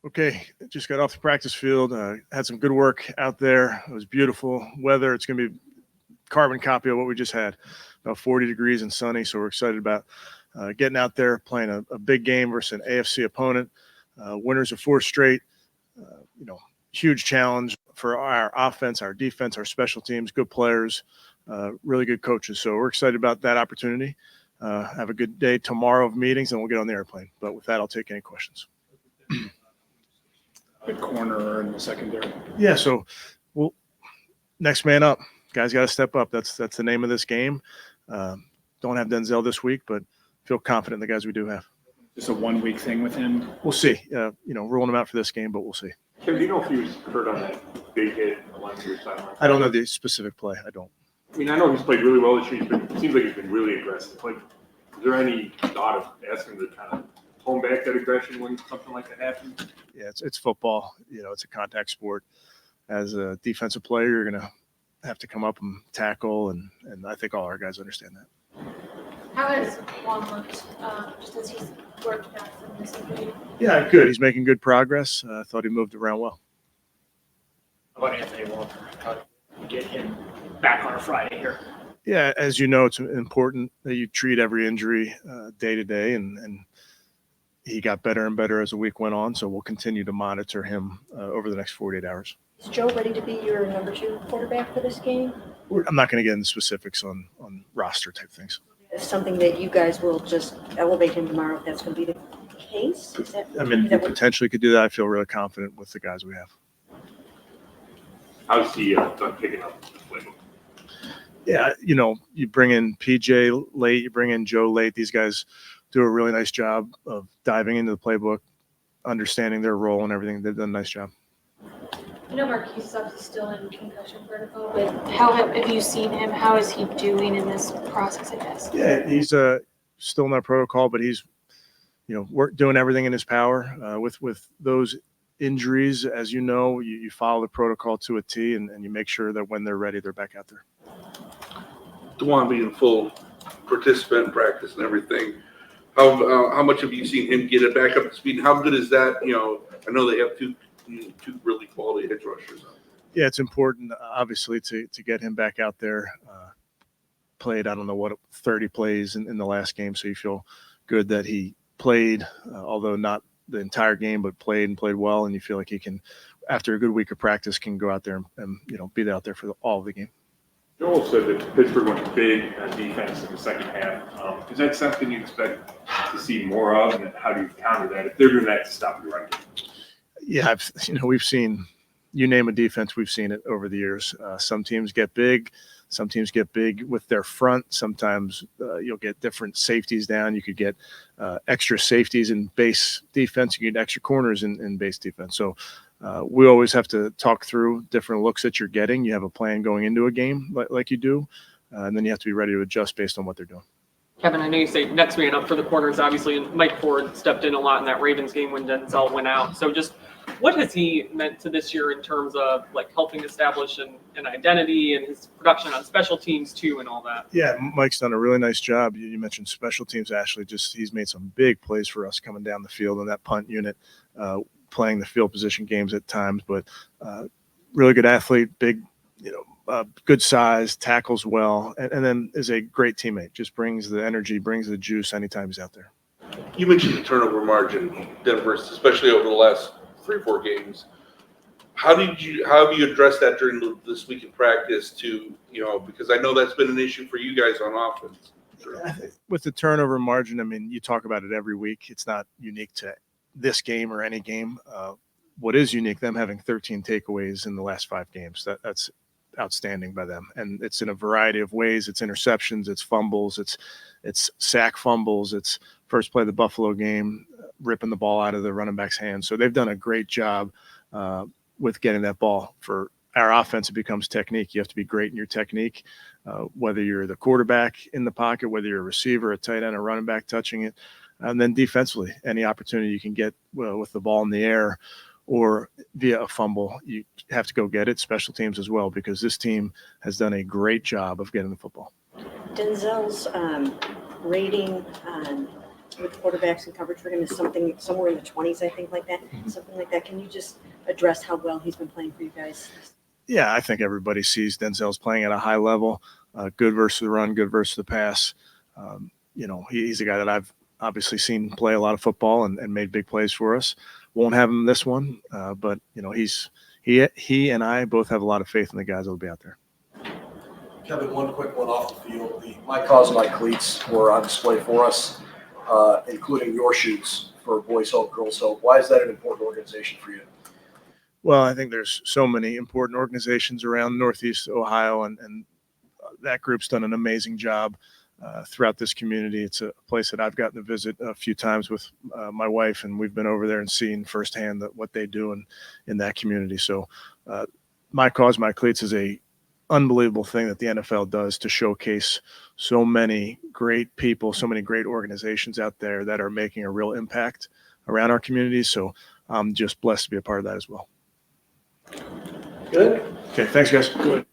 Okay, just got off the practice field. Had some good work out there. It was beautiful weather. It's going to be carbon copy of what we just had, about 40 degrees and sunny. So we're excited about getting out there, playing a big game versus an AFC opponent. Winners of 4 straight. Huge challenge for our offense, our defense, our special teams, good players, really good coaches. So we're excited about that opportunity. Have a good day tomorrow of meetings, and we'll get on the airplane. But with that, I'll take any questions. Good corner in the secondary. Yeah, so next man up. Guys got to step up. That's the name of this game. Don't have Denzel this week, but feel confident in the guys we do have. Just a 1 week thing with him? We'll see. Ruling him out for this game, but we'll see. Tim, do you know if he was hurt on that big hit on the left of your sideline? I don't know the specific play. I don't. I mean, I know he's played really well this year. It seems like he's been really aggressive. Like, is there any thought of asking him to kind of hone back that aggression when something like that happens? Yeah, it's football. It's a contact sport. As a defensive player, you're going to have to come up and tackle, and I think all our guys understand that. How has Juan looked just as he's worked back from this injury? Yeah, good. He's making good progress. I thought he moved around well. How about Anthony Walker? How do you get him back on a Friday here? Yeah, as you know, it's important that you treat every injury day to day, and he got better and better as the week went on, so we'll continue to monitor him over the next 48 hours. Is Joe ready to be your number 2 quarterback for this game? I'm not going to get into specifics on roster type things. Is something that you guys will just elevate him tomorrow if that's going to be the case? We potentially could do that. I feel really confident with the guys we have. How's he done picking up the playbook? Yeah, you bring in PJ late, you bring in Joe late. These guys do a really nice job of diving into the playbook, understanding their role and everything. They've done a nice job. I know Marquise is obviously still in concussion protocol, but how have you seen him? How is he doing in this process, I guess? Yeah, he's still in that protocol, but he's, doing everything in his power. With those injuries, as you know, you follow the protocol to a T, and you make sure that when they're ready, they're back out there. DeJuan being full participant in practice and everything, how much have you seen him get it back up to speed? And how good is that? I know they have two really quality edge rushers. Yeah, it's important, obviously, to get him back out there. Played, 30 plays in the last game, so you feel good that he played, although not the entire game, but played well, and you feel like he can, after a good week of practice, can go out there and be out there for all of the game. Joel said that Pittsburgh went big on defense in the second half. Is that something you expect to see more of, and how do you counter that if they're doing that to stop the run game? Yeah, we've seen, you name a defense, we've seen it over the years. Some teams get big. Some teams get big with their front. Sometimes you'll get different safeties down. You could get extra safeties in base defense. You get extra corners in base defense. So we always have to talk through different looks that you're getting. You have a plan going into a game like you do, and then you have to be ready to adjust based on what they're doing. Kevin, I know you say next man up for the corners, obviously, and Mike Ford stepped in a lot in that Ravens game when Denzel went out. So just what has he meant to this year in terms of helping establish an identity and his production on special teams too and all that? Yeah, Mike's done a really nice job. You mentioned special teams, Ashley. He's made some big plays for us coming down the field in that punt unit, playing the field position games at times, but really good athlete, big, good size, tackles well, and then is a great teammate. Just brings the energy, brings the juice anytime he's out there. You mentioned the turnover margin, Denver, especially over the last 3 or 4 games. How have you addressed that during this week in practice because I know that's been an issue for you guys on offense. Sure. With the turnover margin, you talk about it every week. It's not unique to this game or any game. What is unique, them having 13 takeaways in the last 5 games. That's outstanding by them, and it's in a variety of ways. It's interceptions, it's fumbles, it's sack fumbles, it's first play of the Buffalo game, ripping the ball out of the running back's hands. So they've done a great job with getting that ball. For our offense, it becomes technique. You have to be great in your technique, whether you're the quarterback in the pocket, whether you're a receiver, a tight end, a running back touching it, and then defensively, any opportunity you can get with the ball in the air or via a fumble, you have to go get it. Special teams as well, because this team has done a great job of getting the football. Denzel's rating on with quarterbacks and coverage for him is something somewhere in the 20s, I think, like that. Something like that. Can you just address how well he's been playing for you guys? Yeah, I think everybody sees Denzel's playing at a high level, good versus the run, good versus the pass. He's a guy that I've obviously seen play a lot of football and made big plays for us. Won't have him this one, but he and I both have a lot of faith in the guys that will be out there. Kevin, one quick one off the field. My Cause, My Cleats were on display for us, including your shoes for Boys Hope, Girls Hope. Why is that an important organization for you? Well, I think there's so many important organizations around Northeast Ohio, and that group's done an amazing job throughout this community. It's a place that I've gotten to visit a few times with my wife, and we've been over there and seen firsthand what they do in that community. So My Cause, My Cleats is a unbelievable thing that the NFL does to showcase so many great people, so many great organizations out there that are making a real impact around our community. So I'm just blessed to be a part of that as well. Good. Okay, thanks, guys. Good.